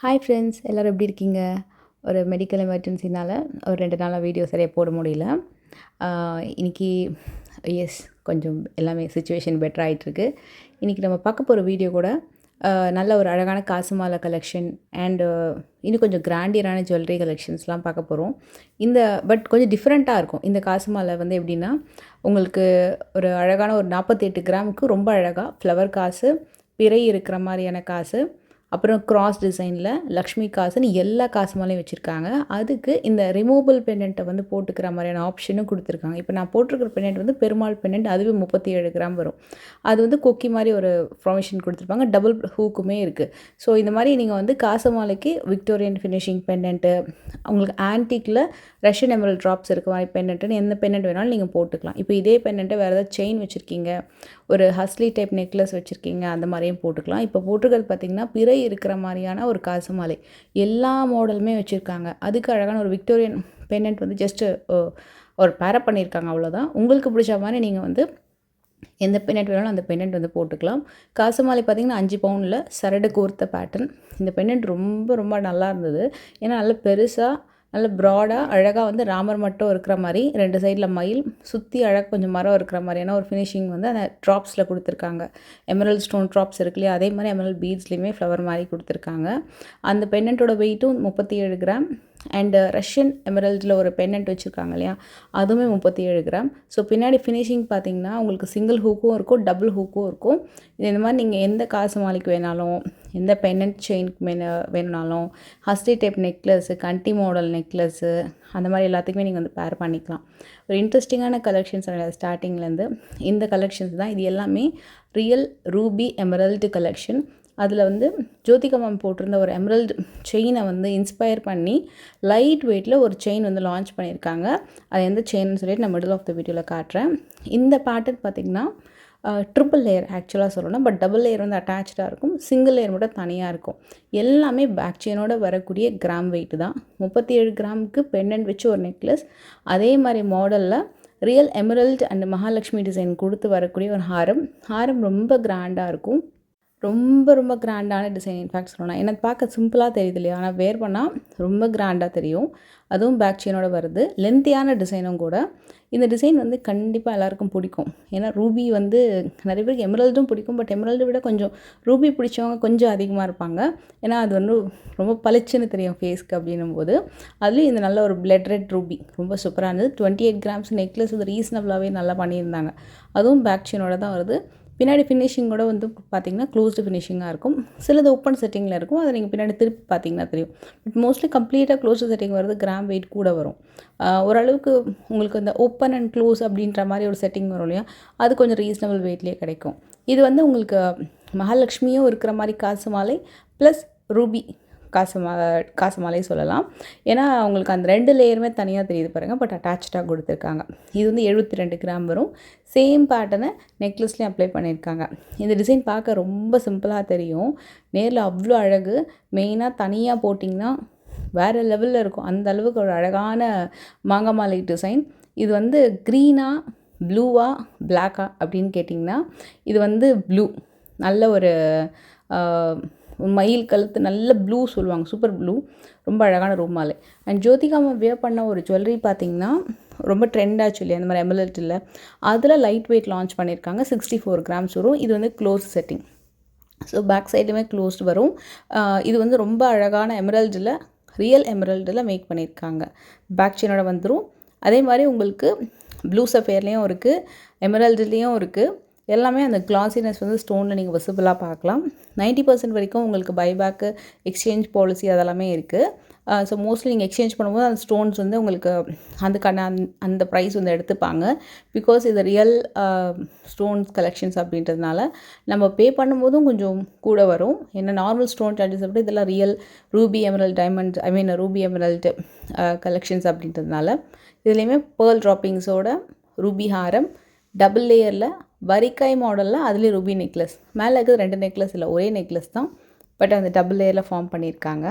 Hi friends, எல்லோரும் எப்படி இருக்கீங்க? ஒரு மெடிக்கல் எமர்ஜென்சினால் ஒரு 2 நாளாக வீடியோ சரியாக போட முடியல. இன்றைக்கி எஸ் கொஞ்சம் எல்லாமே சிச்சுவேஷன் பெட்டர் ஆகிட்டுருக்கு. இன்றைக்கி நம்ம பார்க்க போகிற வீடியோ கூட நல்ல ஒரு அழகான காசு மாலை கலெக்ஷன் அண்டு இன்னும் கொஞ்சம் கிராண்டியரான ஜுவல்லரி கலெக்ஷன்ஸ்லாம் பார்க்க போகிறோம். பட் கொஞ்சம் டிஃப்ரெண்ட்டாக இருக்கும். இந்த காசு மாலை வந்து எப்படின்னா, உங்களுக்கு ஒரு அழகான ஒரு 48 கிராமுக்கு ரொம்ப அழகாக ஃப்ளவர் காசு, பிறை இருக்கிற மாதிரியான காசு, அப்புறம் கிராஸ் டிசைனில் லக்ஷ்மி காசுன்னு எல்லா காசு மாலையும் வச்சுருக்காங்க. அதுக்கு இந்த ரிமூவபிள் பெண்டன்ட்டை வந்து போட்டுக்கிற மாதிரியான ஆப்ஷனும் கொடுத்துருக்காங்க. இப்போ நான் போட்டிருக்கிற பெண்டன்ட் வந்து பெருமாள் பெண்டன்ட், அதுவே 37 கிராம் வரும். அது வந்து கொக்கி மாதிரி ஒரு ப்ரொவிஷன் கொடுத்துருப்பாங்க. டபுள் ஹூக்குமே இருக்குது. ஸோ இந்த மாதிரி நீங்கள் வந்து காசு மாலைக்கு விக்டோரியன் ஃபினிஷிங் பெண்டன்ட்டு, உங்களுக்கு ஆன்டிக்கில் ரஷ்யன் எமரல்ட் ட்ராப்ஸ் இருக்க மாதிரி பெண்டன்ட்டுன்னு எந்த பெண்டன்ட் வேணாலும் நீங்கள் போட்டுக்கலாம். இப்போ இதே பெண்டன்ட்டை வேறு ஏதாவது செயின் வச்சுருக்கீங்க, ஒரு ஹஸ்லி டைப் நெக்லஸ் வச்சுருக்கீங்க, அந்த மாதிரியும் போட்டுக்கலாம். இப்போ போட்டிருக்கிறது பார்த்திங்கன்னா பிறை இருக்கிற மாதிரியான ஒரு காசு மாலை எல்லா மாடலுமே வச்சுருக்காங்க. அதுக்கு அழகான ஒரு விக்டோரியன் பெண்டன்ட் வந்து ஜஸ்ட்டு ஒரு பேரப் பண்ணியிருக்காங்க, அவ்வளோதான். உங்களுக்கு பிடிச்ச மாதிரி நீங்கள் வந்து எந்த பெண்டன்ட் வேணாலும் அந்த பெண்டன்ட் வந்து போட்டுக்கலாம். காசு மாலை பார்த்திங்கன்னா 5 பவுனில் சரடு கோர்த்த பேட்டர்ன். இந்த பெண்டன்ட் ரொம்ப ரொம்ப நல்லா இருந்தது. ஏன்னா நல்ல பெருசாக, நல்ல ப்ராடாக, அழகாக வந்து ராமர் மட்டும் இருக்கிற மாதிரி, 2 சைடில் மயில் சுற்றி அழகாக கொஞ்சம் மரம் இருக்கிற மாதிரியான ஒரு ஃபினிஷிங் வந்து அந்த ட்ராப்ஸில் கொடுத்துருக்காங்க. எமரல்ட் ஸ்டோன் ட்ராப்ஸ் இருக்கு இல்லையா, அதே மாதிரி எமரல்ட் பீட்ஸ்லேயுமே ஃப்ளவர் மாதிரி கொடுத்துருக்காங்க. அந்த பெண்டன்ட்டோட வெயிட்டும் 37 கிராம். அண்டு ரஷ்யன் எமரல்டில் ஒரு பெண்டன்ட் வச்சுருக்காங்க இல்லையா, அதுவுமே 37 கிராம். ஸோ பின்னாடி ஃபினிஷிங் பார்த்திங்கன்னா உங்களுக்கு சிங்கிள் ஹூக்கும் இருக்கும், டபுள் ஹூக்கும் இருக்கும். இந்த மாதிரி நீங்கள் எந்த காசு மாலைக்கு வேணாலும், எந்த பெண்டன்ட் செயினுக்கு வேணுனாலும், ஹஸ்டி டைப் நெக்லஸ்ஸு, கண்டி மாடல் நெக்லஸ்ஸு, அந்த மாதிரி எல்லாத்துக்குமே நீங்கள் வந்து பேர் பண்ணிக்கலாம். ஒரு இன்ட்ரெஸ்டிங்கான கலெக்ஷன்ஸ் ஸ்டார்டிங்லேருந்து இந்த கலெக்ஷன்ஸ் தான். இது எல்லாமே ரியல் ரூபி எமரல்டு கலெக்ஷன். அதில் வந்து ஜோதிகா மேம் போட்டிருந்த ஒரு எமரல்டு செயினை வந்து இன்ஸ்பயர் பண்ணி லைட் வெயிட்டில் ஒரு செயின் வந்து லான்ச் பண்ணியிருக்காங்க. அது எந்த செயின்னு சொல்லிட்டு நான் மிடில் ஆஃப் த வீடியோவில் காட்டுறேன். இந்த பேட்டர்ன் பார்த்திங்கன்னா ட்ரிபிள் லேயர் ஆக்சுவலாக சொல்லணும். பட் டபுள் லேயர் வந்து அட்டாச்சாக இருக்கும், சிங்கிள் லேயர் மட்டும் தனியாக இருக்கும். எல்லாமே பேக் செயினோட வரக்கூடிய கிராம் வெயிட்டு தான். 37 கிராமுக்கு பெண்டன்ட் வச்சு ஒரு நெக்லஸ், அதே மாதிரி மாடலில் real emerald and Mahalakshmi design கொடுத்து வரக்கூடிய ஒரு ஹாரம் ரொம்ப கிராண்டாக இருக்கும். ரொம்ப ரொம்ப கிராண்டான டிசைன் இன்ஃபேக்ட் சொல்லலாம். எனக்கு பார்க்க சிம்பிளாக தெரியுது இல்லையா, ஆனால் வேர் பண்ணால் ரொம்ப கிராண்டாக தெரியும். அதுவும் பேக் செயினோட வருது, லென்த்தியான டிசைனும் கூட. இந்த டிசைன் வந்து கண்டிப்பாக எல்லாருக்கும் பிடிக்கும். ஏன்னா ரூபி வந்து நிறைய பேருக்கு எமரல்டும் பிடிக்கும். பட் எமரல்டு விட கொஞ்சம் ரூபி பிடிச்சவங்க கொஞ்சம் அதிகமாக இருப்பாங்க. ஏன்னா அது வந்து ரொம்ப பளிச்சுன்னு தெரியும் ஃபேஸ்க்கு அப்படின்னும் போது. அதுலேயும் இந்த நல்ல ஒரு பிளட் ரெட் ரூபி ரொம்ப சூப்பராக இருந்தது. 28 கிராம்ஸ் நெக்லஸ் வந்து ரீசனபிளாகவே நல்லா பண்ணியிருந்தாங்க. அதுவும் பேக் செயினோட தான் வருது. பின்னாடி ஃபினிஷிங்கோட வந்து பார்த்திங்கன்னா க்ளோஸ்டு ஃபினிஷிங்காக இருக்கும். சிலது ஓப்பன் செட்டிங்கில் இருக்கும், அதை நீங்கள் பின்னாடி திருப்பி பார்த்திங்கன்னா தெரியும். பட் மோஸ்ட்லி கம்ப்ளீட்டாக க்ளோஸ்டு செட்டிங் வருது, கிராம் வெயிட் கூட வரும். ஓரளவுக்கு உங்களுக்கு இந்த ஓப்பன் அண்ட் க்ளோஸ் அப்படின்ற மாதிரி ஒரு செட்டிங் வரும் இல்லையா, அது கொஞ்சம் ரீசனபிள் வெயிட்லேயே கிடைக்கும். இது வந்து உங்களுக்கு மகாலட்சுமியும் இருக்கிற மாதிரி காசு மாலை ப்ளஸ் ரூபி காசு மாலை சொல்லலாம். ஏன்னா உங்களுக்கு அந்த 2 லேயருமே தனியாக தெரியுது பாருங்கள், பட் அட்டாச்சாக கொடுத்துருக்காங்க. இது வந்து 72 கிராம் வரும். சேம் பேட்டர்னை நெக்லஸ்லேயும் அப்ளை பண்ணியிருக்காங்க. இந்த டிசைன் பார்க்க ரொம்ப சிம்பிளாக தெரியும், நேரில் அவ்வளோ அழகு. மெயினாக தனியாக போட்டிங்கன்னா வேறு லெவலில் இருக்கும். அந்த அளவுக்கு ஒரு அழகான மாங்காய் மாலை டிசைன். இது வந்து க்ரீனா ப்ளூவா பிளாக்கா அப்படின்னு கேட்டிங்கன்னா, இது வந்து ப்ளூ, நல்ல ஒரு மயில் கழுத்து, நல்ல ப்ளூ சொல்லுவாங்க, சூப்பர் ப்ளூ, ரொம்ப அழகான ரூமாலை. அண்ட் ஜோதிகா மேம் வியர் பண்ண ஒரு ஜுவல்லரி பார்த்திங்கன்னா ரொம்ப ட்ரெண்ட் ஆச்சு இல்லையா, அந்த மாதிரி எமரல்டில். அதில் லைட் வெயிட் லான்ச் பண்ணியிருக்காங்க. 64 கிராம்ஸ் வரும். இது வந்து க்ளோஸ் செட்டிங். ஸோ பேக் சைடுமே க்ளோஸ்டு வரும். இது வந்து ரொம்ப அழகான எமரல்டில், ரியல் எமரல்டில் மேக் பண்ணியிருக்காங்க. பேக் செயினோட வந்துடும். அதே மாதிரி உங்களுக்கு ப்ளூ சஃபேர்லேயும் இருக்குது, எமரல்டுலேயும் இருக்குது. எல்லாமே அந்த கிளாஸினஸ் வந்து ஸ்டோனில் நீங்கள் விசிபிளாக பார்க்கலாம். 90% வரைக்கும் உங்களுக்கு பைபேக்கு, எக்ஸ்சேஞ்ச் பாலிசி அதெல்லாமே இருக்குது. ஸோ மோஸ்ட்லி நீங்கள் எக்ஸ்சேஞ்ச் பண்ணும்போது அந்த ஸ்டோன்ஸ் வந்து உங்களுக்கு அதுக்கான அந்த ப்ரைஸ் வந்து எடுத்துப்பாங்க. பிகாஸ் இது ரியல் ஸ்டோன்ஸ் கலெக்ஷன்ஸ் அப்படின்றதுனால நம்ம பே பண்ணும்போதும் கொஞ்சம் கூட வரும். ஏன்னா நார்மல் ஸ்டோன் சார்ஜஸ் அப்படி இதெல்லாம் real Ruby emerald diamond, Ruby emerald collections அப்படின்றதுனால. இதுலேயுமே பேர்ல் ட்ராப்பிங்ஸோட ரூபி ஹாரம், டபுள் லேயரில் வரிக்காய் மாடலில், அதுலேயும் ரூபி நெக்லஸ். மேலே இருக்கிறது 2 நெக்லஸ் இல்லை, ஒரே நெக்லஸ் தான், பட் அந்த டபுள் லேயரில் ஃபார்ம் பண்ணியிருக்காங்க.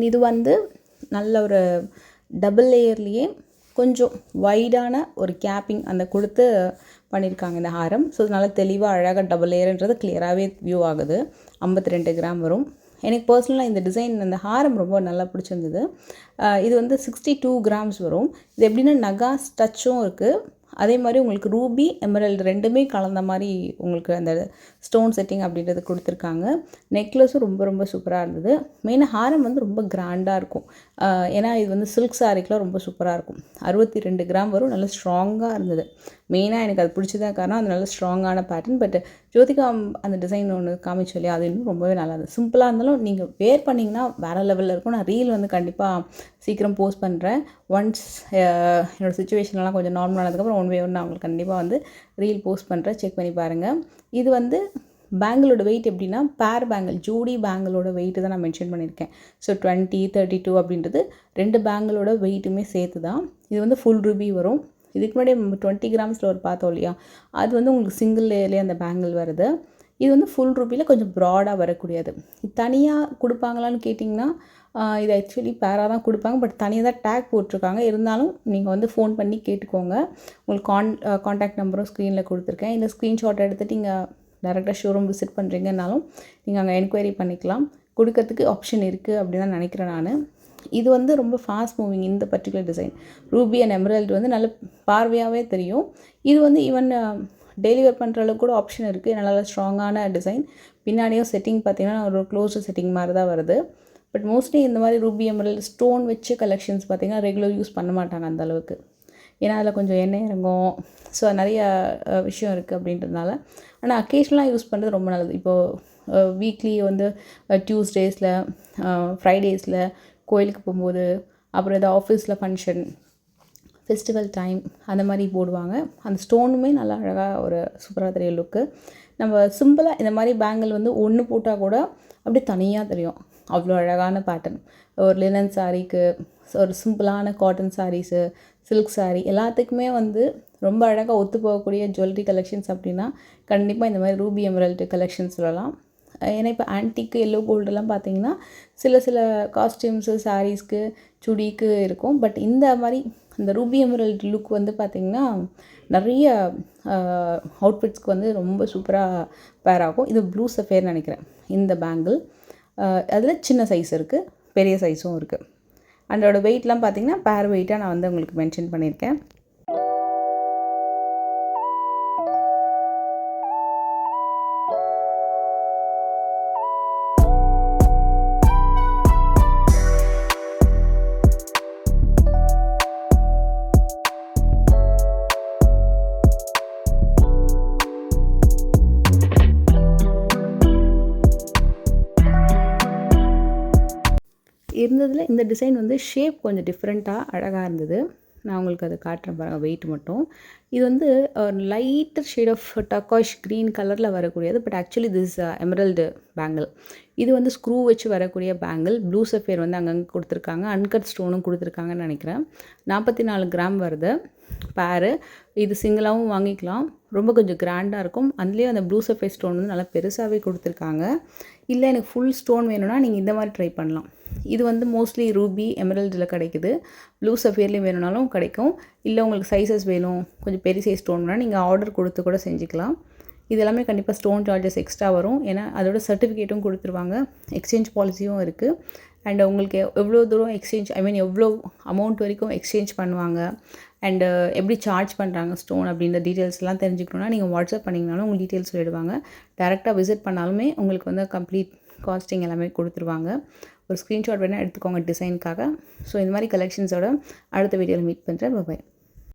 இது வந்து நல்ல ஒரு டபுள் லேயர்லேயே கொஞ்சம் வைடான ஒரு கேப்பிங் அந்த கொடுத்து பண்ணியிருக்காங்க இந்த ஹாரம். ஸோ நல்லா தெளிவாக அழகாக டபுள் லேயர்ன்றது கிளியராகவே வியூ ஆகுது. 52 கிராம் வரும். எனக்கு பர்சனலாக இந்த டிசைன் அந்த ஹாரம் ரொம்ப நல்லா பிடிச்சிருந்தது. இது வந்து 62 கிராம்ஸ் வரும். இது எப்படின்னா நகாஸ் டச்சும் இருக்குது, அதே மாதிரி உங்களுக்கு ரூபி எமரல்டு ரெண்டுமே கலந்த மாதிரி உங்களுக்கு அந்த ஸ்டோன் செட்டிங் அப்படின்றது கொடுத்துருக்காங்க. நெக்லஸும் ரொம்ப ரொம்ப சூப்பராக இருந்தது. மெயினாக ஹாரம் வந்து ரொம்ப கிராண்டாக இருக்கும். ஏன்னா இது வந்து சில்க் சாரிக்கெலாம் ரொம்ப சூப்பராக இருக்கும். 62 கிராம் வரும். நல்லா ஸ்ட்ராங்காக இருந்தது. மெயினாக எனக்கு அது பிடிச்சதான் காரணம் அது நல்ல ஸ்ட்ராங்கான பேட்டர்ன். பட் ஜோதிகா அந்த டிசைன் ஒன்று காமிச்சோம் இல்லையா, அது இன்னும் ரொம்பவே நல்லா இருந்தது. சிம்பிளாக இருந்தாலும் நீங்கள் வேர் பண்ணிங்கன்னா வேறு லெவலில் இருக்கும். நான் ரீல் வந்து கண்டிப்பாக சீக்கிரம் போஸ்ட் பண்ணுறேன். ஒன்ஸ் என்னோடய சுச்சுவேஷன்லாம் கொஞ்சம் நார்மல் ஆனதுக்கப்புறம் ஒன் நான் உங்களுக்கு கண்டிப்பாக வந்து ரீல் போஸ்ட் பண்ணுறேன், செக் பண்ணி பாருங்கள். இது வந்து பேங்கிளோட வெயிட் எப்படின்னா பேர் பேங்கிள் ஜோடி பேங்கிளோட வெயிட்டு தான் நான் மென்ஷன் பண்ணியிருக்கேன். ஸோ 20, 32 அப்படின்றது 2 பேங்கிளோட வெயிட்டுமே சேர்த்து தான். இது வந்து ஃபுல் ரூபி வரும். இதுக்கு முன்னாடி 20 கிராம்ஸில் ஒரு பார்த்தோம் இல்லையா, அது வந்து உங்களுக்கு சிங்கிள் லேயர்லேயே அந்த பேங்கிள் வருது. இது வந்து ஃபுல் ரூபியில் கொஞ்சம் ப்ராடாக வரக்கூடியது. தனியாக கொடுப்பாங்களான்னு கேட்டிங்கன்னா இது ஆக்சுவலி பேராக தான் கொடுப்பாங்க. பட் தனியாக தான் டேக் போட்டிருக்காங்க. இருந்தாலும் நீங்கள் வந்து ஃபோன் பண்ணி கேட்டுக்கோங்க. உங்களுக்கு காண்டாக்ட் நம்பரும் ஸ்க்ரீனில் கொடுத்துருக்கேன். இல்லை ஸ்க்ரீன்ஷாட் எடுத்துகிட்டு நீங்கள் டேரெக்டாக ஷோரூம் விசிட் பண்ணுறீங்கன்னாலும் நீங்கள் அங்கே என்கொயரி பண்ணிக்கலாம். கொடுக்கறதுக்கு ஆப்ஷன் இருக்குது அப்படின்னு தான் நினைக்கிறேன் நான். இது வந்து ரொம்ப ஃபாஸ்ட் மூவிங் இந்த particular design. Ruby and emerald வந்து நல்ல பார்வையாகவே தெரியும். இது வந்து ஈவன் டெலிவர் பண்ணுற அளவுக்கு கூட ஆப்ஷன் இருக்குது. நல்ல ஸ்ட்ராங்கான டிசைன். பின்னாடியும் செட்டிங் பார்த்திங்கன்னா ஒரு க்ளோஸ்டு செட்டிங் மாதிரி தான் வருது. பட் மோஸ்ட்லி இந்த மாதிரி ரூபி எமரல்டு ஸ்டோன் வச்சு கலெக்ஷன்ஸ் பார்த்திங்கன்னா ரெகுலர் யூஸ் பண்ண மாட்டாங்க அந்த அளவுக்கு. ஏன்னா அதில் கொஞ்சம் எண்ணெய் இறங்கும். ஸோ நிறைய விஷயம் இருக்குது அப்படின்றதுனால. ஆனால் அக்கேஷ்னலாக யூஸ் பண்ணுறது ரொம்ப நல்லது. இப்போது வீக்லி வந்து டியூஸ்டேஸில் ஃப்ரைடேஸில் கோயிலுக்கு போகும்போது, அப்புறம் ஏதாவது ஆஃபீஸில் ஃபங்க்ஷன், ஃபெஸ்டிவல் டைம் அந்த மாதிரி போடுவாங்க. அந்த ஸ்டோனுமே நல்லா அழகாக ஒரு சூப்பராக தெரியும் லுக்கு. நம்ம சிம்பிளாக இந்த மாதிரி பேங்கிள் வந்து ஒன்று போட்டால் கூட அப்படியே தனியாக தெரியும். அவ்வளோ அழகான பேட்டர்ன். ஒரு லினன் சாரீக்கு, ஒரு சிம்பிளான காட்டன் சாரீஸு, சில்க் சாரீ எல்லாத்துக்குமே வந்து ரொம்ப அழகாக ஒத்து போகக்கூடிய ஜுவல்லரி கலெக்ஷன்ஸ் அப்படின்னா கண்டிப்பாக இந்த மாதிரி ரூபி எமரல்டு கலெக்ஷன்ஸ் சொல்லலாம். ஏன்னா இப்போ ஆன்டிக்கு எல்லோ கோல்டெல்லாம் பார்த்தீங்கன்னா சில காஸ்டியூம்ஸு சாரீஸ்க்கு சுடிக்கு இருக்கும். பட் இந்த மாதிரி இந்த ரூபி எமரல்டு லுக் வந்து பார்த்திங்கன்னா நிறைய அவுட்ஃபிட்ஸ்க்கு வந்து ரொம்ப சூப்பராக பேர் ஆகும். இது ப்ளூ சஃபேர்னு நினைக்கிறேன் இந்த பேங்கிள். அதில் சின்ன சைஸ் இருக்குது, பெரிய சைஸும் இருக்குது. அதோட வெயிட்லாம் பார்த்திங்கன்னா பேர் வெயிட்டாக நான் வந்து உங்களுக்கு மென்ஷன் பண்ணியிருக்கேன். இருந்ததில் இந்த டிசைன் வந்து ஷேப் கொஞ்சம் டிஃப்ரெண்ட்டாக அழகாக இருந்தது. நான் உங்களுக்கு அதை காட்டுறேன் பாருங்கள். வெயிட் மட்டும் இது வந்து லைட்டர் ஷேட் ஆஃப் டர்காய்ஷ் க்ரீன் கலரில் வரக்கூடியது. But actually this emerald bangle. இது வந்து ஸ்க்ரூ வச்சு வரக்கூடிய பேங்கிள். ப்ளூ சஃபேர் வந்து அங்கங்கே கொடுத்துருக்காங்க. அன்கட் ஸ்டோனும் கொடுத்துருக்காங்கன்னு நினைக்கிறேன். 44 கிராம் வருது பேரு. இது சிங்கிளாகவும் வாங்கிக்கலாம். ரொம்ப கொஞ்சம் கிராண்டாக இருக்கும். அதுலேயே அந்த ப்ளூ சஃபேர் ஸ்டோன் வந்து நல்லா பெருசாகவே கொடுத்துருக்காங்க. இல்லை எனக்கு ஃபுல் ஸ்டோன் வேணும்னா நீங்கள் இந்த மாதிரி ட்ரை பண்ணலாம். இது வந்து மோஸ்ட்லி ரூபி எமரல்டில் கிடைக்குது. ப்ளூ சஃபியர்லேயும் வேணும்னாலும் கிடைக்கும். இல்லை உங்களுக்கு சைஸஸ் வேணும், கொஞ்சம் பெரிய சைஸ் ஸ்டோன் வேணால் நீங்கள் ஆர்டர் கொடுத்து கூட செஞ்சுக்கலாம். இது எல்லாமே கண்டிப்பாக ஸ்டோன் சார்ஜஸ் எக்ஸ்ட்ரா வரும். ஏன்னா அதோட சர்டிஃபிகேட்டும் கொடுத்துருவாங்க. எக்ஸ்சேஞ்ச் பாலிசியும் இருக்குது. அண்ட் உங்களுக்கு எவ்வளோ தூரம் எக்ஸ்சேஞ்ச் எவ்வளோ அமௌண்ட் வரைக்கும் எக்ஸ்சேஞ்ச் பண்ணுவாங்க அண்டு எப்படி சார்ஜ் பண்ணுறாங்க ஸ்டோன் அப்படின்ற டீட்டெயில்ஸ்லாம் தெரிஞ்சுக்கணுன்னா நீங்கள் வாட்ஸ்அப் பண்ணிங்கனாலும் உங்களுக்கு டீட்டெயில்ஸ் சொல்லிடுவாங்க. டேரெக்டாக விசிட் பண்ணாலுமே உங்களுக்கு வந்து கம்ப்ளீட் காஸ்டிங் எல்லாமே கொடுத்துருவாங்க. ஒரு ஸ்க்ரீன்ஷாட் வேணால் எடுத்துக்கோங்க டிசைனுக்காக. ஸோ இந்த மாதிரி கலெக்ஷன்ஸோட அடுத்த வீடியோவில் மீட் பண்ணுறேன். பாய்.